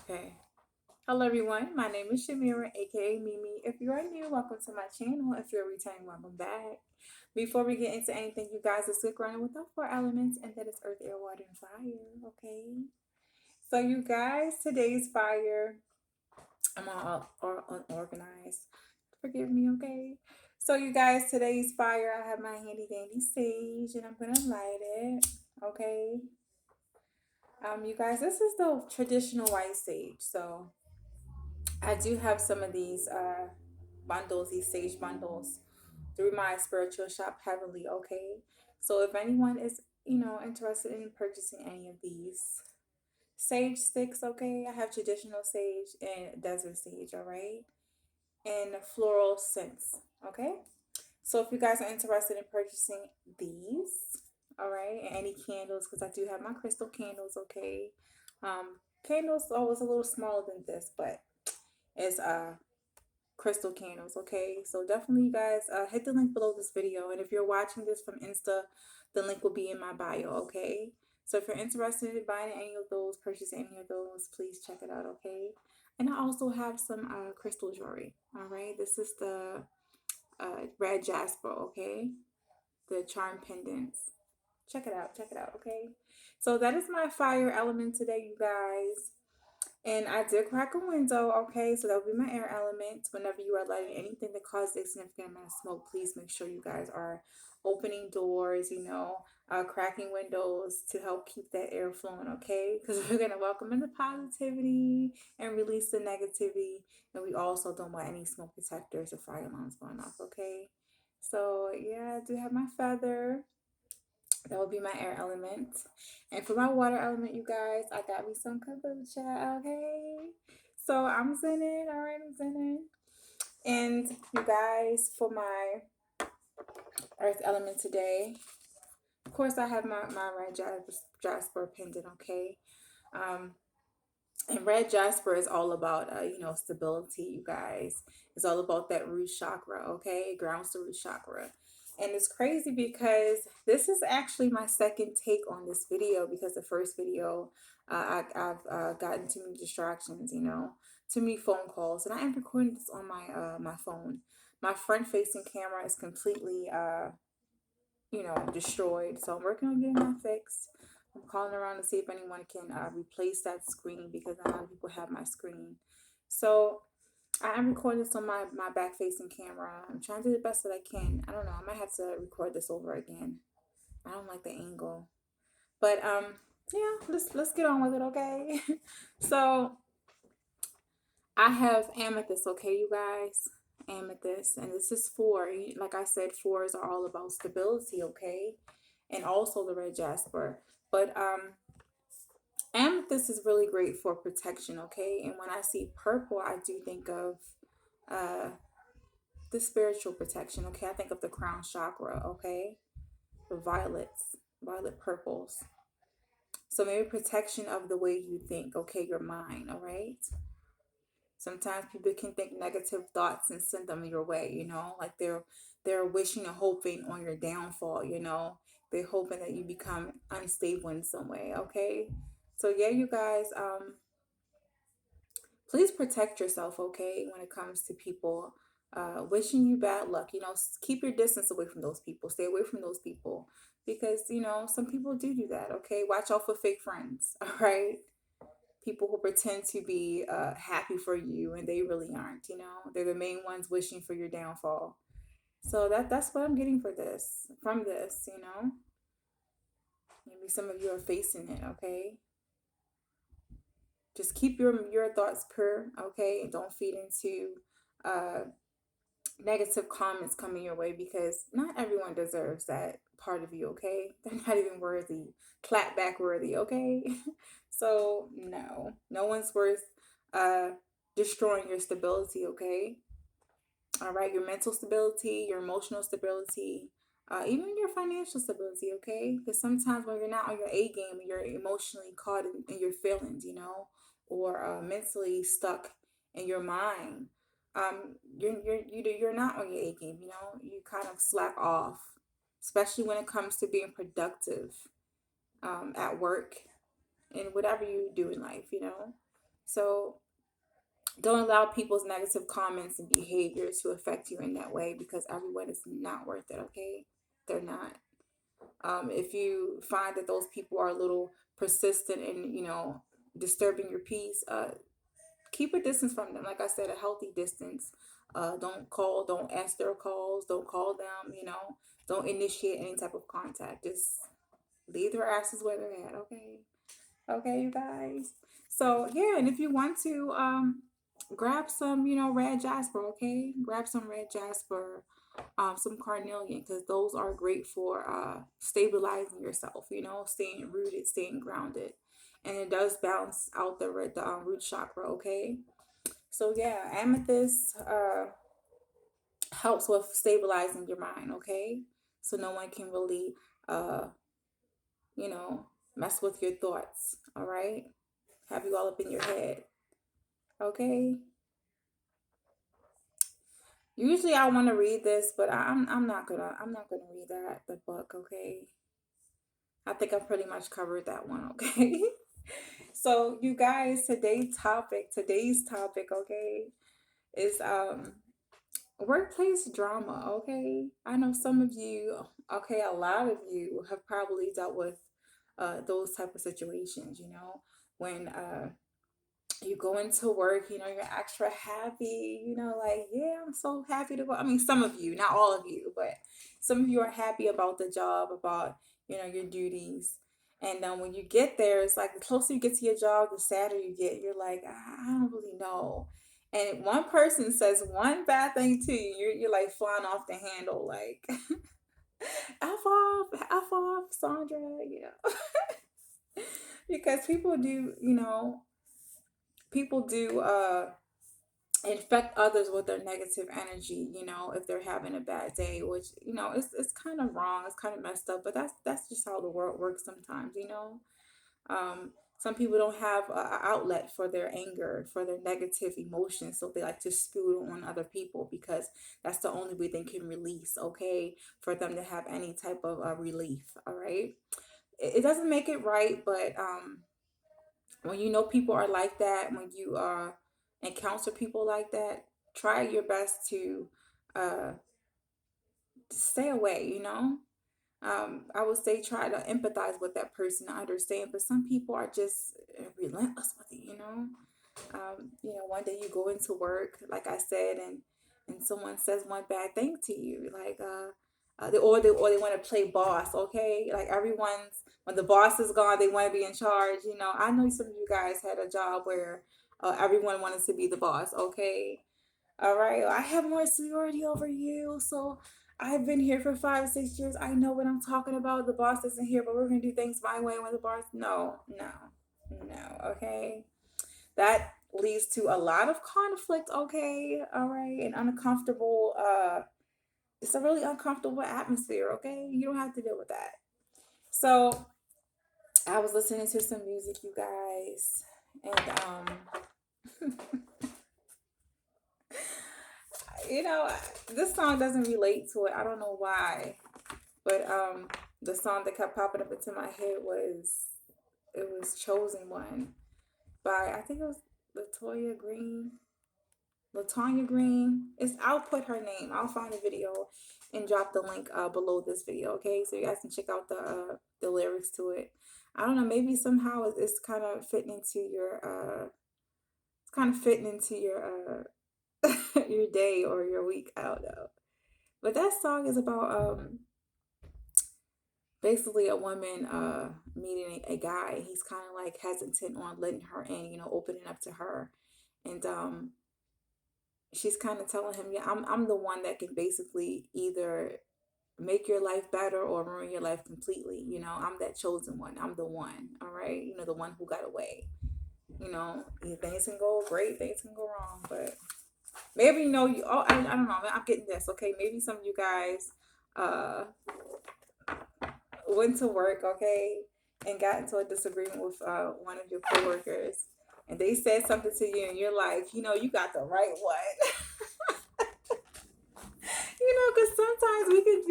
Okay. Hello, everyone. My name is Shamira, aka Mimi. If you are new, welcome to my channel. If you're returning, welcome back. Before we get into anything, you guys, let's get running with our four elements, and that is earth, air, water, and fire. Okay. So, you guys, today's fire, I'm all unorganized. Forgive me, okay? So, you guys, today's fire, I have my handy dandy sage, and I'm gonna light it. Okay. You guys, this is the traditional white sage. So, I do have some of these bundles, these sage bundles, through my spiritual shop Heavenly. Okay, so if anyone is interested in purchasing any of these sage sticks, okay, I have traditional sage and desert sage. All right, and floral scents. Okay, so if you guys are interested in purchasing these, all right, and any candles, because I do have my crystal candles. Okay, candles always a little smaller than this, but it's crystal candles. Okay, so definitely you guys hit the link below this video, and if you're watching this from Insta, the link will be in my bio. Okay, so if you're interested in buying any of those, purchase any of those, please check it out. Okay, and I also have some crystal jewelry. All right, this is the red jasper. Okay, the charm pendants. Check it out, check it out. Okay, so that is my fire element today, you guys. And I did crack a window, okay? So that will be my air element. Whenever you are lighting anything that causes a significant amount of smoke, please make sure you guys are opening doors, cracking windows to help keep that air flowing, okay? Because we're going to welcome in the positivity and release the negativity. And we also don't want any smoke detectors or fire alarms going off, okay? So, yeah, I do have my feather. That would be my air element. And for my water element, you guys, I got me some kombucha, okay? So I'm zenning, all right, I'm zenning. And you guys, for my earth element today, of course, I have my red jasper pendant, okay? Um, and red jasper is all about, stability, you guys. It's all about that root chakra, okay? It grounds the root chakra. And it's crazy because this is actually my second take on this video, because the first video, I've gotten too many distractions, too many phone calls. And I am recording this on my phone. My front facing camera is completely, destroyed. So I'm working on getting that fixed. I'm calling around to see if anyone can replace that screen, because a lot of people have my screen. So I am recording this on my back facing camera. I'm trying to do the best that I can. I don't know. I might have to record this over again. I don't like the angle. But yeah, let's get on with it, okay? So I have amethyst, okay, you guys? Amethyst. And this is four. Like I said, fours are all about stability, okay? And also the red jasper. But amethyst is really great for protection, okay? And when I see purple, I do think of uh the spiritual protection, okay? I think of the crown chakra, okay? The violets, violet purples. So maybe protection of the way you think, okay? Your mind, all right? Sometimes people can think negative thoughts and send them your way, like they're wishing and hoping on your downfall, They're hoping that you become unstable in some way, okay? So yeah, you guys, please protect yourself, okay, when it comes to people wishing you bad luck. Keep your distance away from those people. Stay away from those people, because some people do that, okay? Watch out for fake friends, all right? People who pretend to be happy for you and they really aren't. They're the main ones wishing for your downfall. So that's what I'm getting from this. Maybe some of you are facing it, okay? Just keep your thoughts pure, okay? And don't feed into uh negative comments coming your way, because not everyone deserves that part of you, okay? They're not even worthy, clap back worthy, okay? So no one's worth uh destroying your stability, okay? All right, your mental stability, your emotional stability, even your financial stability, okay? Because sometimes when you're not on your A game, you're emotionally caught in your feelings, or mentally stuck in your mind. You're not on your A game, You kind of slack off, especially when it comes to being productive at work and whatever you do in life. So don't allow people's negative comments and behaviors to affect you in that way, because everyone is not worth it, okay? They're not. If you find that those people are a little persistent and, disturbing your peace, keep a distance from them. Like I said, a healthy distance. Don't call, don't answer their calls, don't call them, don't initiate any type of contact. Just leave their asses where they're at, okay? Okay, you guys. So yeah, and if you want to grab some, red jasper, okay? Grab some red jasper, some carnelian, because those are great for stabilizing yourself, staying rooted, staying grounded. And it does balance out the root chakra, okay? So yeah, amethyst helps with stabilizing your mind, okay? So no one can really uh, you know, mess with your thoughts, all right? Have you all up in your head, okay? Usually I want to read this, but I'm not gonna read the book, okay? I think I pretty much covered that one, okay? So you guys, today's topic, okay, is workplace drama, okay? I know some of you, okay, a lot of you have probably dealt with those type of situations, when you go into work, you're extra happy, like, yeah, I'm so happy to go. I mean, some of you, not all of you, but some of you are happy about the job, about, your duties. And when you get there, it's like the closer you get to your job, the sadder you get. You're like, I don't really know. And one person says one bad thing to you, you're like flying off the handle, like, F off, Sandra, because people do infect others with their negative energy, if they're having a bad day, which, it's kind of wrong, it's kind of messed up, but that's just how the world works sometimes. Some people don't have an outlet for their anger, for their negative emotions, so they like to spew on other people, because that's the only way they can release, okay, for them to have any type of relief, all right? It doesn't make it right, but when you know people are like that, when you encounter people like that, try your best to uh, stay away, I would say try to empathize with that person, to understand, but some people are just relentless with it, one day you go into work, like I said, and someone says one bad thing to you, like or they want to play boss, okay? Like everyone's when the boss is gone, they want to be in charge. I know some of you guys had a job where everyone wanted to be the boss, okay? All right, I have more seniority over you, so I've been here for 5 or 6 years. I know what I'm talking about. The boss isn't here, but we're gonna do things my way when the boss. No, no, no. Okay, that leads to a lot of conflict. Okay, all right, and uncomfortable. It's a really uncomfortable atmosphere. Okay, you don't have to deal with that. So I was listening to some music, you guys, and you know, this song doesn't relate to it. I don't know why, but the song that kept popping up into my head was "Chosen One" by, I think it was Latoya Green. Latanya Green. I'll put her name. I'll find the video and drop the link below this video. Okay, so you guys can check out the lyrics to it. I don't know. Maybe somehow it's kind of fitting into your it's kind of fitting into your your day or your week. I don't know. But that song is about basically a woman meeting a guy. He's kind of like hesitant on letting her in, opening up to her, and she's kind of telling him, yeah, I'm the one that can basically either make your life better or ruin your life completely. I'm that chosen one. I'm the one. All right, the one who got away. Things can go great, things can go wrong, but maybe you. Oh, I don't know. I'm getting this. Okay, maybe some of you guys uh went to work, okay, and got into a disagreement with one of your coworkers, and they said something to you, and you're like, you got the right one. Because sometimes we can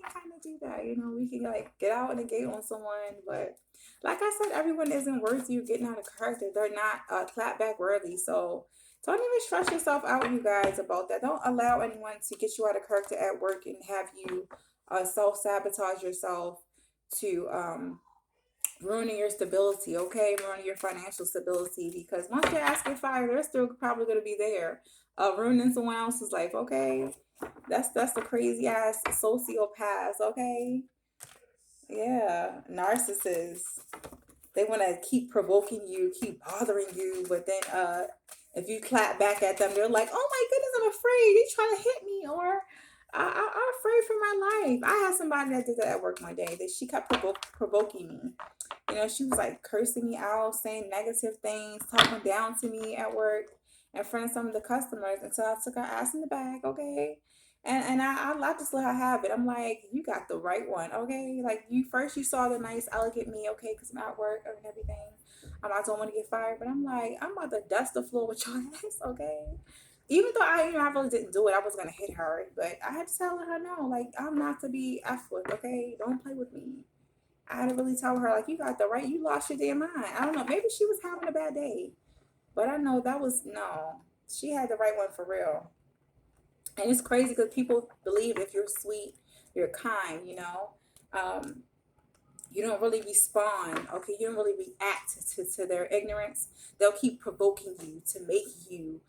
kind of do that. We can like get out of the gate on someone, but Like I said, everyone isn't worth you getting out of character. They're not clap back worthy. So don't even stress yourself out, you guys, about that. Don't allow anyone to get you out of character at work and have you self sabotage yourself to ruining your stability, okay? Ruining your financial stability, because once your ass get fired, they're still probably gonna be there, ruining someone else's life, okay? That's the crazy ass sociopaths, okay? Yeah, narcissists. They want to keep provoking you, keep bothering you, but then if you clap back at them, they're like, "Oh my goodness, I'm afraid. They trying to hit me," or I'm afraid for my life. I had somebody that did that at work one day. That she kept provoking me. You know, she was like cursing me out, saying negative things, talking down to me at work in front of some of the customers until I took her ass in the bag, okay? And I just let her have it. I'm like, you got the right one, okay? Like you first, you saw the nice, elegant me, okay? Because I'm at work and everything. I don't want to get fired, but I'm like, I'm about to dust the floor with your ass, okay? Even though I really didn't do it, I was gonna hit her, but I had to tell her no, like I'm not to be f with, okay? Don't play with me. I had to really tell her, like, you got the right, you lost your damn mind. I don't know, maybe she was having a bad day, but I know that was no, she had the right one for real. And it's crazy because people believe if you're sweet, you're kind, um, you don't really respond, okay? You don't really react to their ignorance. They'll keep provoking you to make you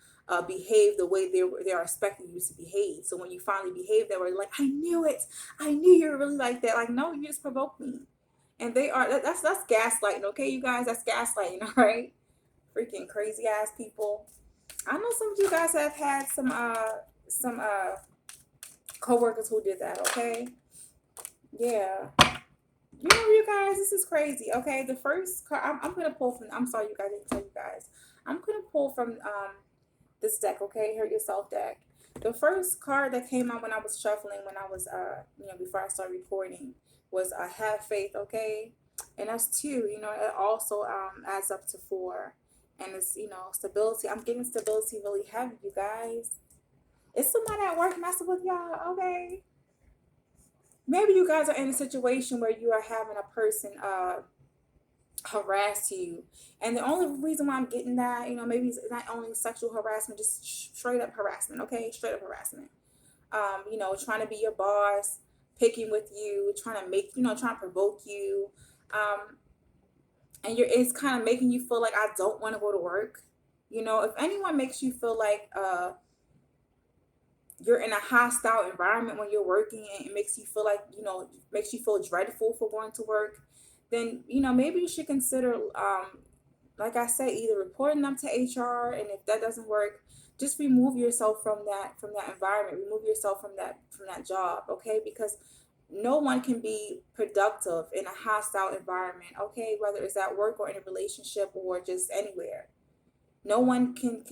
behave the way they're expecting you to behave. So when you finally behave that way, like, I knew it, I knew you were really like that. Like, no, you just provoked me. And they are that's gaslighting, okay, you guys, that's gaslighting, all right? Freaking crazy ass people. I know some of you guys have had some coworkers who did that, okay? Yeah. You know, you guys, this is crazy. Okay, the first card I'm gonna pull from. I'm sorry, you guys, I didn't tell you guys. I'm gonna pull from this deck. Okay, Hurt Yourself deck. The first card that came out when I was shuffling, when I was before I started recording, was Have Faith. Okay, and that's two. You know, it also adds up to four, and it's stability. I'm getting stability really heavy, you guys. It's somebody at work messing with y'all. Okay, maybe you guys are in a situation where you are having a person harass you, and the only reason why I'm getting that, maybe it's not only sexual harassment, just straight up harassment, okay, straight up harassment. Trying to be your boss, picking with you, trying to make, trying to provoke you, um and it's kind of making you feel like I don't want to go to work. If anyone makes you feel like you're in a hostile environment when you're working, and it makes you feel like, makes you feel dreadful for going to work, then maybe you should consider, like I said, either reporting them to HR, and if that doesn't work, just remove yourself from that environment, remove yourself from that job, okay? Because no one can be productive in a hostile environment, okay? Whether it's at work or in a relationship or just anywhere, no one can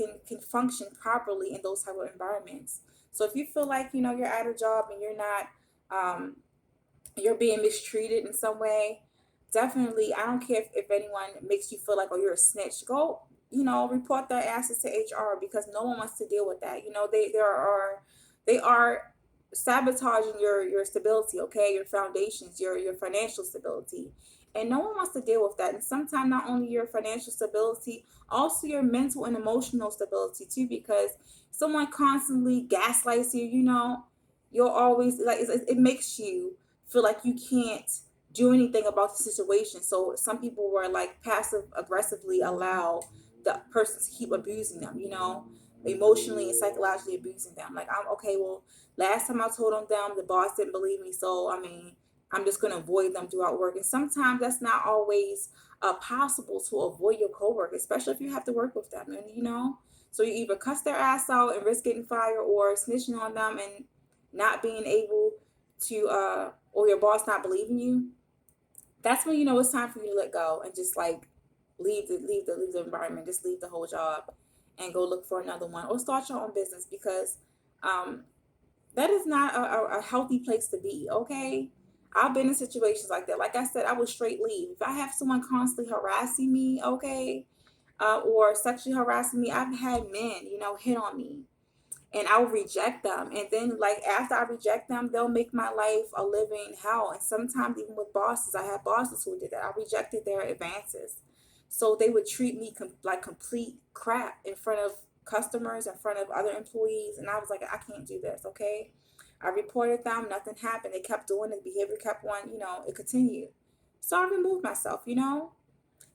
function properly in those type of environments. So if you feel like you're at a job and you're not, um, you're being mistreated in some way, definitely, I don't care if anyone makes you feel like, oh, you're a snitch, go, report their asses to HR, because no one wants to deal with that. They are sabotaging your stability, okay, your foundations, your financial stability, and no one wants to deal with that. And sometimes not only your financial stability, also your mental and emotional stability too, because someone constantly gaslights you. You'll always like, it makes you feel like you can't do anything about the situation. So some people were like passive aggressively allow the person to keep abusing them, emotionally and psychologically abusing them. Like, I'm okay, well, last time I told them, the boss didn't believe me. So, I mean, I'm just going to avoid them throughout work. And sometimes that's not always possible to avoid your coworker, especially if you have to work with them. And, so you either cuss their ass out and risk getting fired, or snitching on them and not being able to, or your boss not believing you. That's when it's time for you to let go and just like leave the environment, just leave the whole job and go look for another one, or start your own business, because um, that is not a healthy place to be, okay? I've been in situations like that. Like I said, I would straight leave. If I have someone constantly harassing me, okay, or sexually harassing me, I've had men, hit on me. and I'll reject them. And then, like, after I reject them, they'll make my life a living hell. And sometimes, even with bosses, I had bosses who did that. I rejected their advances. So they would treat me like complete crap in front of customers, in front of other employees. And I was like, I can't do this, okay? I reported them, nothing happened. They kept doing it, the behavior kept on, it continued. So I removed myself.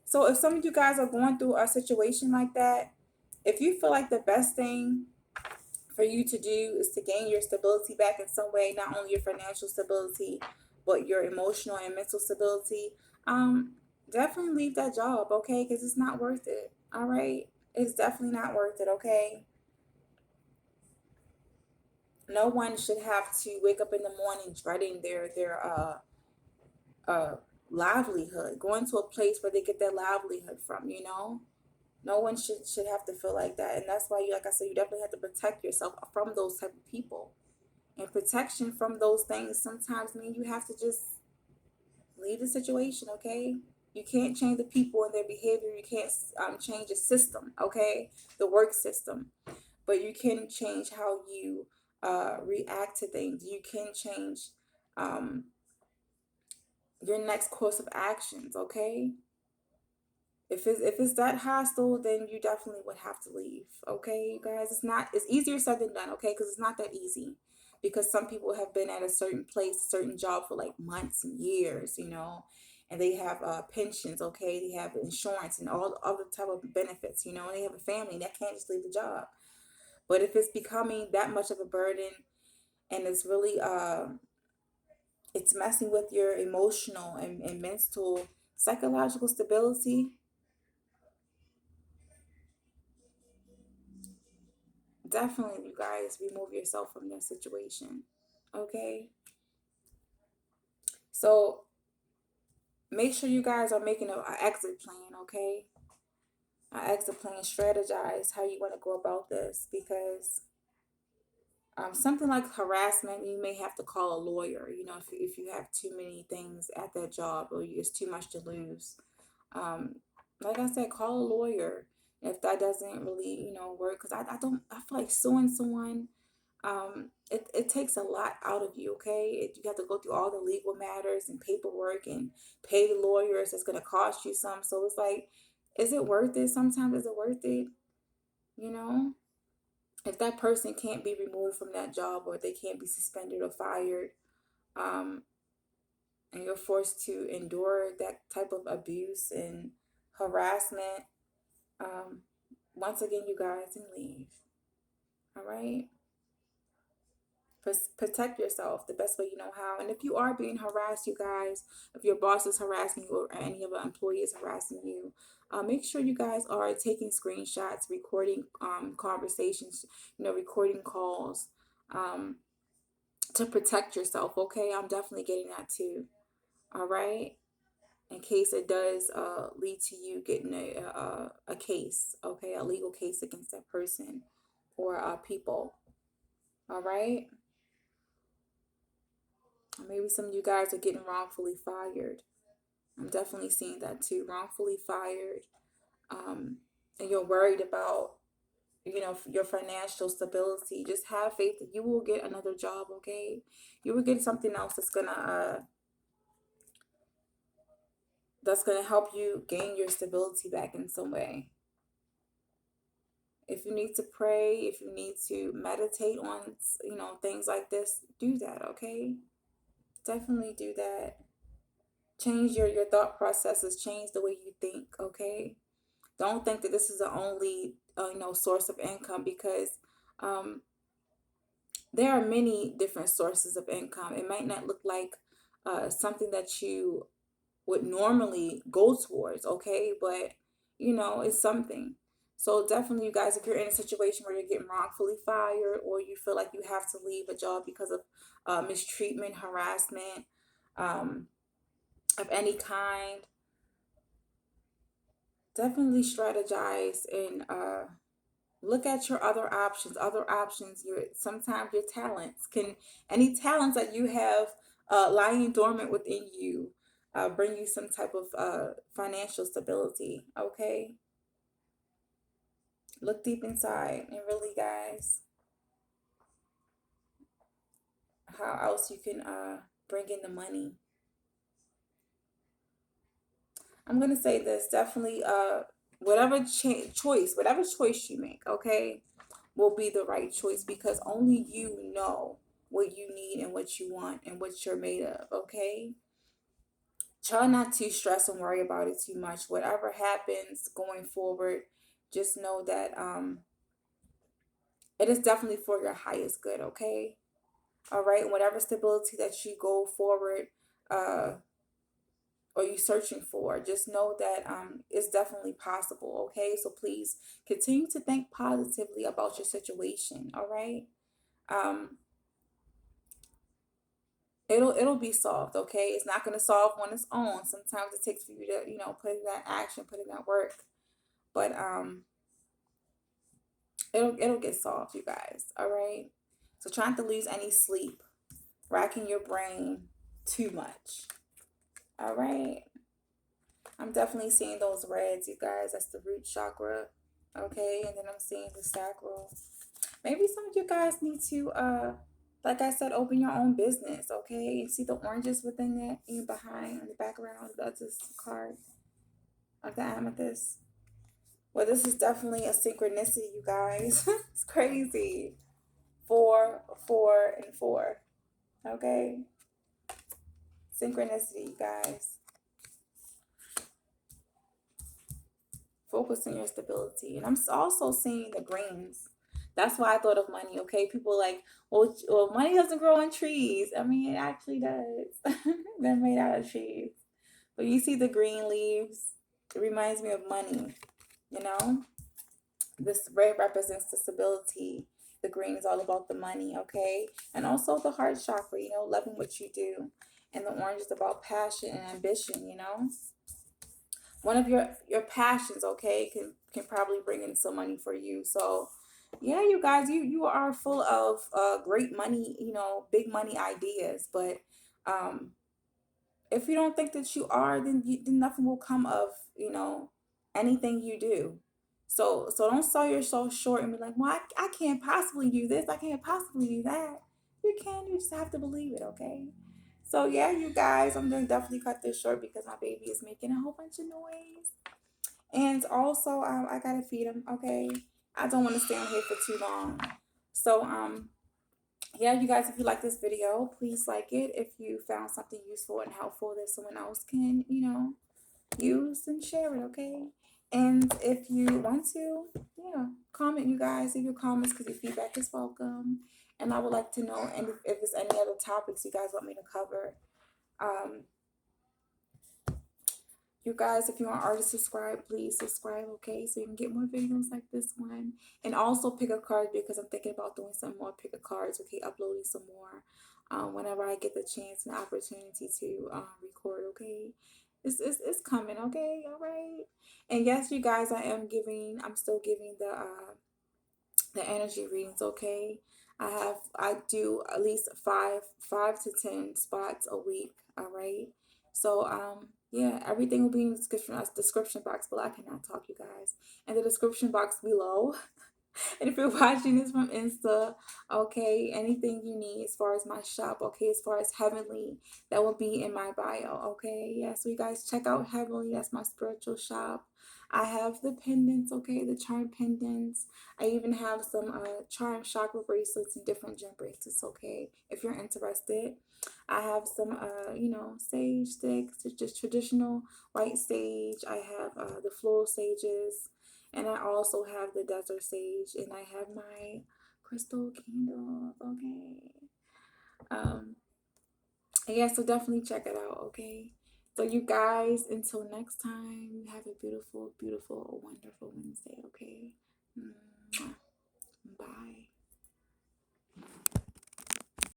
So if some of you guys are going through a situation like that, if you feel like the best thing for you to do is to gain your stability back in some way, not only your financial stability, but your emotional and mental stability, um, definitely leave that job, okay? Because it's not worth it. All right, it's definitely not worth it, okay? No one should have to wake up in the morning dreading their livelihood, going to a place where they get their livelihood from. No one should have to feel like that. And that's why, like I said, you definitely have to protect yourself from those type of people. And protection from those things sometimes mean you have to just leave the situation, okay? You can't change the people and their behavior. You can't change the system, okay? The work system. But you can change how you react to things. You can change um, your next course of actions, okay? If it's that hostile, then you definitely would have to leave. Okay, you guys, it's easier said than done. Okay, because it's not that easy. Because some people have been at a certain place, certain job for like months and years, and they have pensions. Okay, they have insurance and all the other type of benefits, and they have a family that can't just leave the job. But if it's becoming that much of a burden and it's really it's messing with your emotional and mental psychological stability, definitely, you guys, remove yourself from that situation. Okay, so make sure you guys are making an exit plan. Okay, an exit plan. Strategize how you want to go about this, because something like harassment, you may have to call a lawyer. If you have too many things at that job, or it's too much to lose. um, like I said, call a lawyer if that doesn't really work. Because I feel like suing someone, it takes a lot out of you. Okay, you have to go through all the legal matters and paperwork and pay the lawyers. It's going to cost you some. So it's like, is it worth it? Sometimes, is it worth it? you know if that person can't be removed from that job, or they can't be suspended or fired, um and you're forced to endure that type of abuse and harassment, um once again, you guys, and leave. All right, protect yourself the best way you know how. And if you are being harassed, you guys, if your boss is harassing you, or any of the employees harassing you, make sure you guys are taking screenshots, recording conversations, recording calls, um, to protect yourself. Okay, I'm definitely getting that too. All right, in case it does lead to you getting a case, okay, a legal case against that person or people. All right. Or maybe some of you guys are getting wrongfully fired. I'm definitely seeing that too. Wrongfully fired. And you're worried about, your financial stability. Just have faith that you will get another job, okay? You will get something else that's gonna help you gain your stability back in some way. If you need to pray, if you need to meditate on, things like this, do that, okay? Definitely do that. Change your thought processes, change the way you think, okay? Don't think that this is the only source of income, because um, there are many different sources of income. It might not look like something that you would normally go towards, okay? But it's something. So definitely, you guys, if you're in a situation where you're getting wrongfully fired, or you feel like you have to leave a job because of mistreatment, harassment, um, of any kind, definitely strategize and look at your other options. Sometimes your talents can any talents that you have lying dormant within you bring you some type of financial stability. Okay, look deep inside, and really, guys, how else you can bring in the money. I'm gonna say this definitely. Whatever choice you make, okay, will be the right choice because only you know what you need and what you want and what you're made of. Okay, try not to stress and worry about it too much. Whatever happens going forward, just know that it is definitely for your highest good. Okay, all right. Whatever stability that you go forward, uh, or you searching for, just know that it's definitely possible. Okay, so please continue to think positively about your situation. All right, um, it'll be solved. Okay, it's not going to solve on its own. Sometimes it takes for you to put in that action, put in that work, but it'll get solved, you guys. All right, so try not to lose any sleep, racking your brain too much. All right. I'm definitely seeing those reds, you guys. That's the root chakra. Okay, and then I'm seeing the sacral. Maybe some of you guys need to like I said, open your own business, okay? You see the oranges within it, in behind in the background. That's this card of the amethyst. Well, this is definitely a synchronicity, you guys. It's crazy. 4, 4, and 4. Okay? Synchronicity, you guys. Focus on your stability. And I'm also seeing the greens. That's why I thought of money, okay? People like, well, money doesn't grow on trees. I mean, it actually does. They're made out of trees. But you see the green leaves? It reminds me of money, you know? This red represents the stability. The green is all about the money, okay? And also the heart chakra, loving what you do. And the orange is about passion and ambition, one of your passions, okay, can probably bring in some money for you. So yeah, you guys, you are full of great money, big money ideas. But um if you don't think that you are, then nothing will come of anything you do. So don't sell yourself short and be like, well, I can't possibly do this, I can't possibly do that. You can. You just have to believe it, okay? So yeah, you guys, I'm gonna definitely cut this short because my baby is making a whole bunch of noise. And also, I gotta feed him. Okay, I don't want to stay on here for too long. So yeah, you guys, if you like this video, please like it. If you found something useful and helpful that someone else can, use, and share it. Okay. And if you want to, yeah, comment, you guys. Leave your comments because your feedback is welcome. And I would like to know, and if there's any other topics you guys want me to cover. Um, You guys, if you aren't already subscribed, please subscribe, okay? So you can get more videos like this one. And also pick a card because I'm thinking about doing some more pick a cards, okay? Uploading some more whenever I get the chance and the opportunity to record, okay? It's coming, okay? All right. And yes, you guys, I'm still giving the energy readings, okay? I do at least five to 10 spots a week, all right? So yeah, everything will be in the description box below. I cannot talk, you guys. And the description box below. And if you're watching this from Insta, okay, anything you need as far as my shop, okay, as far as Heavenly, that will be in my bio, okay? Yeah, so you guys check out Heavenly. That's my spiritual shop. I have the pendants, okay, the charm pendants. I even have some charm chakra bracelets and different gem bracelets, okay, if you're interested. I have some, sage sticks, just traditional white sage. I have the floral sages. And I also have the desert sage, and I have my crystal candles, okay? Um, yeah, so definitely check it out, okay? So you guys, until next time, have a beautiful, beautiful, wonderful Wednesday, okay?